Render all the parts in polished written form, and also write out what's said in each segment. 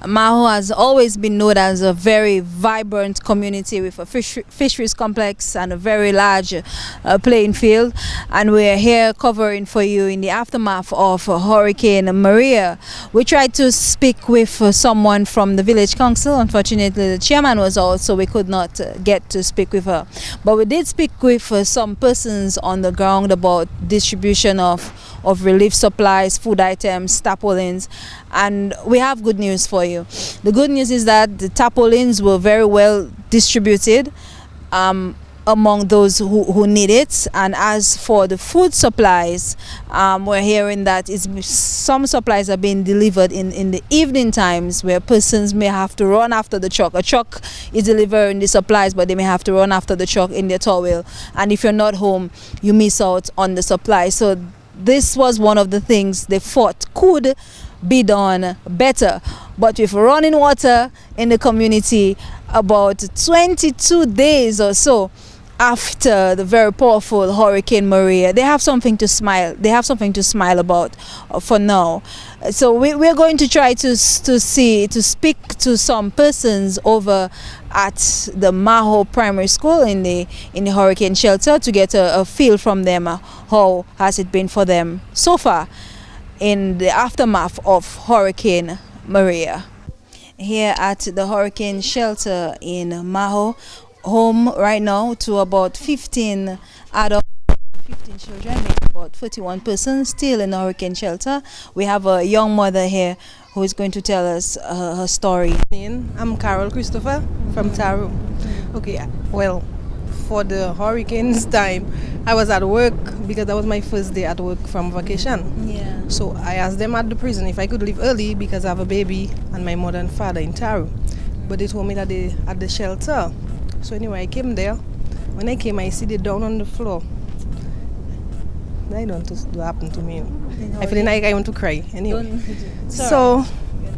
Mahaut has always been known as a very vibrant community with a fisheries complex and a very large playing field. And we're here covering for you in the aftermath of Hurricane Maria. We tried to speak with someone from the village council. Unfortunately, the chairman was out, so we could not get to speak with her. But we did speak with some persons on the ground about distribution of relief supplies, food items, tarpaulins, and we have good news for you. The good news is that the tarpaulins were very well distributed among those who need it. And as for the food supplies, we're hearing that some supplies are being delivered in the evening times, where persons may have to run after the truck. A truck is delivering the supplies, but they may have to run after the truck in their towel. And if you're not home, you miss out on the supply. So this was one of the things they thought could be done better. But with running water in the community about 22 days or so after the very powerful Hurricane Maria, they have something to smile. They have something to smile about for now. So we're going to try to speak to some persons over at the Mahaut Primary School in the hurricane shelter to get a feel from them. How has it been for them so far in the aftermath of Hurricane Maria? Here at the hurricane shelter in Mahaut, home right now to about 15 adults, 15 children, maybe about 41 persons still in the hurricane shelter. We have a young mother here who is going to tell us her story. I'm Carol Christopher from Taro. Okay, well, for the hurricane's time, I was at work because that was my first day at work from vacation. Yeah. So I asked them at the prison if I could leave early because I have a baby and my mother and father in Taro. But they told me that they at the shelter. So anyway, I came there. When I came, I see they down on the floor. I don't know what happened to me. I feel like I want to cry. Anyway. So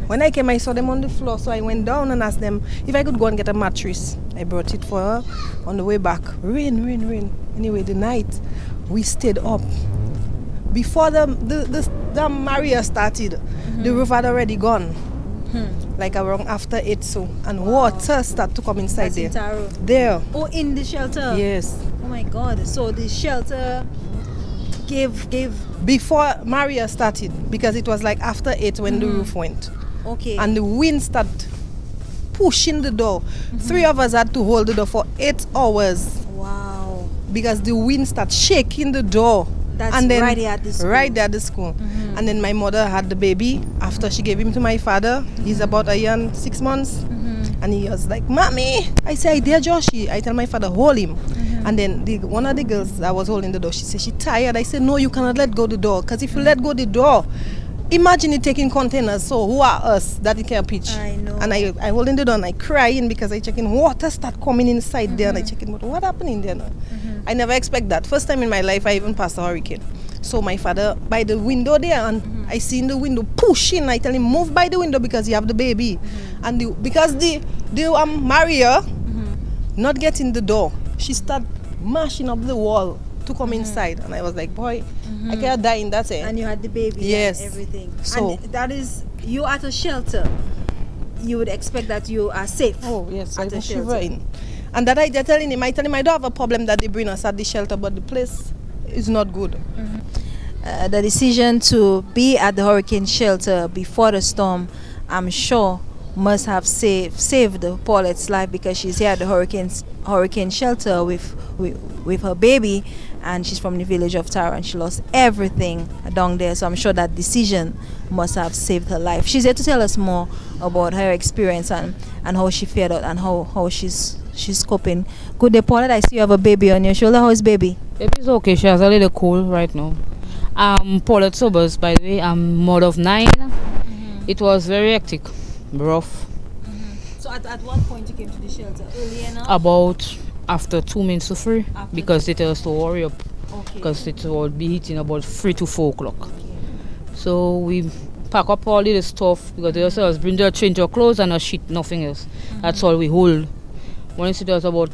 when I came, I saw them on the floor. So I went down and asked them if I could go and get a mattress. I brought it for her. On the way back, rain. Anyway, the night, we stayed up. Before the Maria started, the roof had already gone. Like around after 8 so. And water started to come inside. That's there. In Taro. There. Oh, in the shelter? Yes. Oh my God. So the shelter gave before Maria started, because it was like after 8 when the roof went. Okay. And the wind started pushing the door. 3 of us had to hold the door for 8 hours. Wow. Because the wind started shaking the door. That's and then, right there at the school. Right there at the school. And then my mother had the baby after she gave him to my father. He's about a year and 6 months. And he was like, Mommy. I say, dear Joshi. I tell my father, hold him. And then one of the girls that was holding the door, she said, she's tired. I said, no, you cannot let go the door. Because if you let go the door, imagine it taking containers. So who are us that it can pitch? I know. And I holding the door and I crying because I checking water start coming inside there. And I checking what happening there now. I never expect that. First time in my life I even passed a hurricane. So my father by the window there, and I see in the window pushing. I tell him move by the window because you have the baby. And because the Maria not getting the door, she start mashing up the wall to come inside. And I was like, boy, I can't die in that end. And you had the baby. Yes. And everything. So and that is, you at a shelter, you would expect that you are safe. Oh yes, I at a was shelter. shivering. And that I tell him I don't have a problem that they bring us at the shelter, but the place is not good. The decision to be at the hurricane shelter before the storm, I'm sure, must have saved Paulette's life, because she's here at the hurricane shelter with her baby, and she's from the village of Tara, and she lost everything down there. So I'm sure that decision must have saved her life. She's here to tell us more about her experience and how she fared out and how she's coping. Good day, Paulette. I see you have a baby on your shoulder. How is baby? Baby's okay. She has a little cold right now. Paulette Sobers, by the way. I'm mother of 9. It was very hectic, rough. So at what point you came to the shelter? Early enough? About after 2 minutes to 3, because they tell us to hurry up. Okay. Because it will be hitting about 3 to 4 o'clock. Okay. So we pack up all the stuff, because they also bring their change of clothes and a sheet, nothing else. That's all we hold. When it was about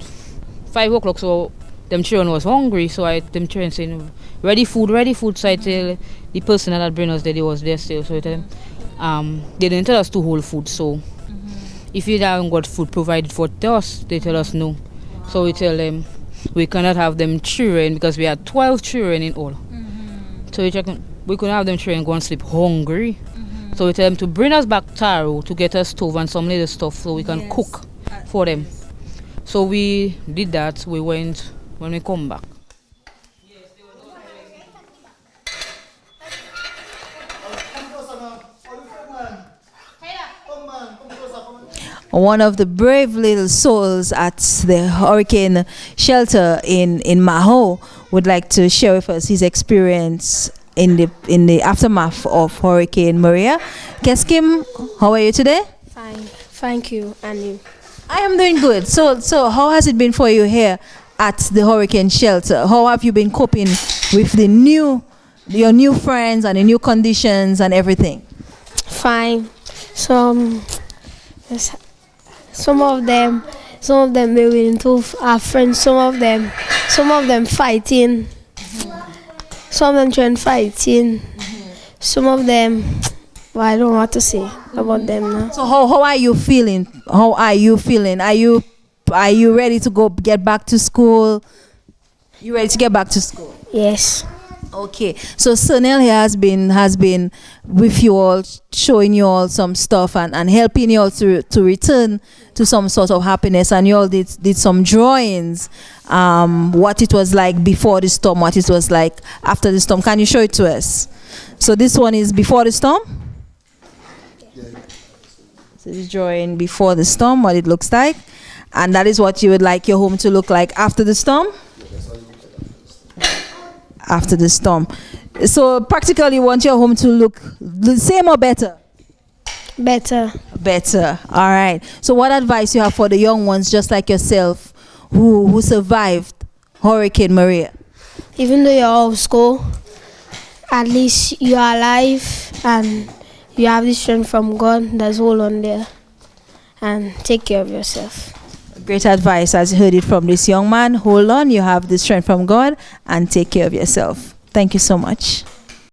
5 o'clock, so them children was hungry, so them children saying, ready food. So I tell the person that bring us there, they was there still. So I tell them, they didn't tell us to hold food. So if you haven't got food provided for us, they tell us no. So we tell them we cannot have them children because we had 12 children in all. So we couldn't have them children go and sleep hungry. So we tell them to bring us back taro to get us stove and some little stuff so we can cook for them. So we did that. We went when we come back. One of the brave little souls at the hurricane shelter in Mahaut would like to share with us his experience in the aftermath of Hurricane Maria. Keskim, how are you today? Fine, thank you. And you? I am doing good. So how has it been for you here at the hurricane shelter? How have you been coping with your new friends and the new conditions and everything? Fine. Some of them they willing to have friends. Some of them fighting. Some of them trying fighting. Some of them, well, I don't know what to say about them now. So how are you feeling? How are you feeling? Are you ready to get back to school? You ready to get back to school? Yes. Okay, so Sunil here has been with you all, showing you all some stuff and helping you all to return to some sort of happiness. And you all did some drawings, what it was like before the storm, what it was like after the storm. Can you show it to us? So this one is before the storm. So this drawing before the storm, what it looks like, and that is what you would like your home to look like after the storm. After the storm. So practically you want your home to look the same or better? Better. Better. All right. So what advice you have for the young ones just like yourself who survived Hurricane Maria? Even though you're out of school, at least you are alive and you have the strength from God. That's hold on there and take care of yourself. Great advice, as you heard it from this young man. Hold on, you have the strength from God, and take care of yourself. Thank you so much.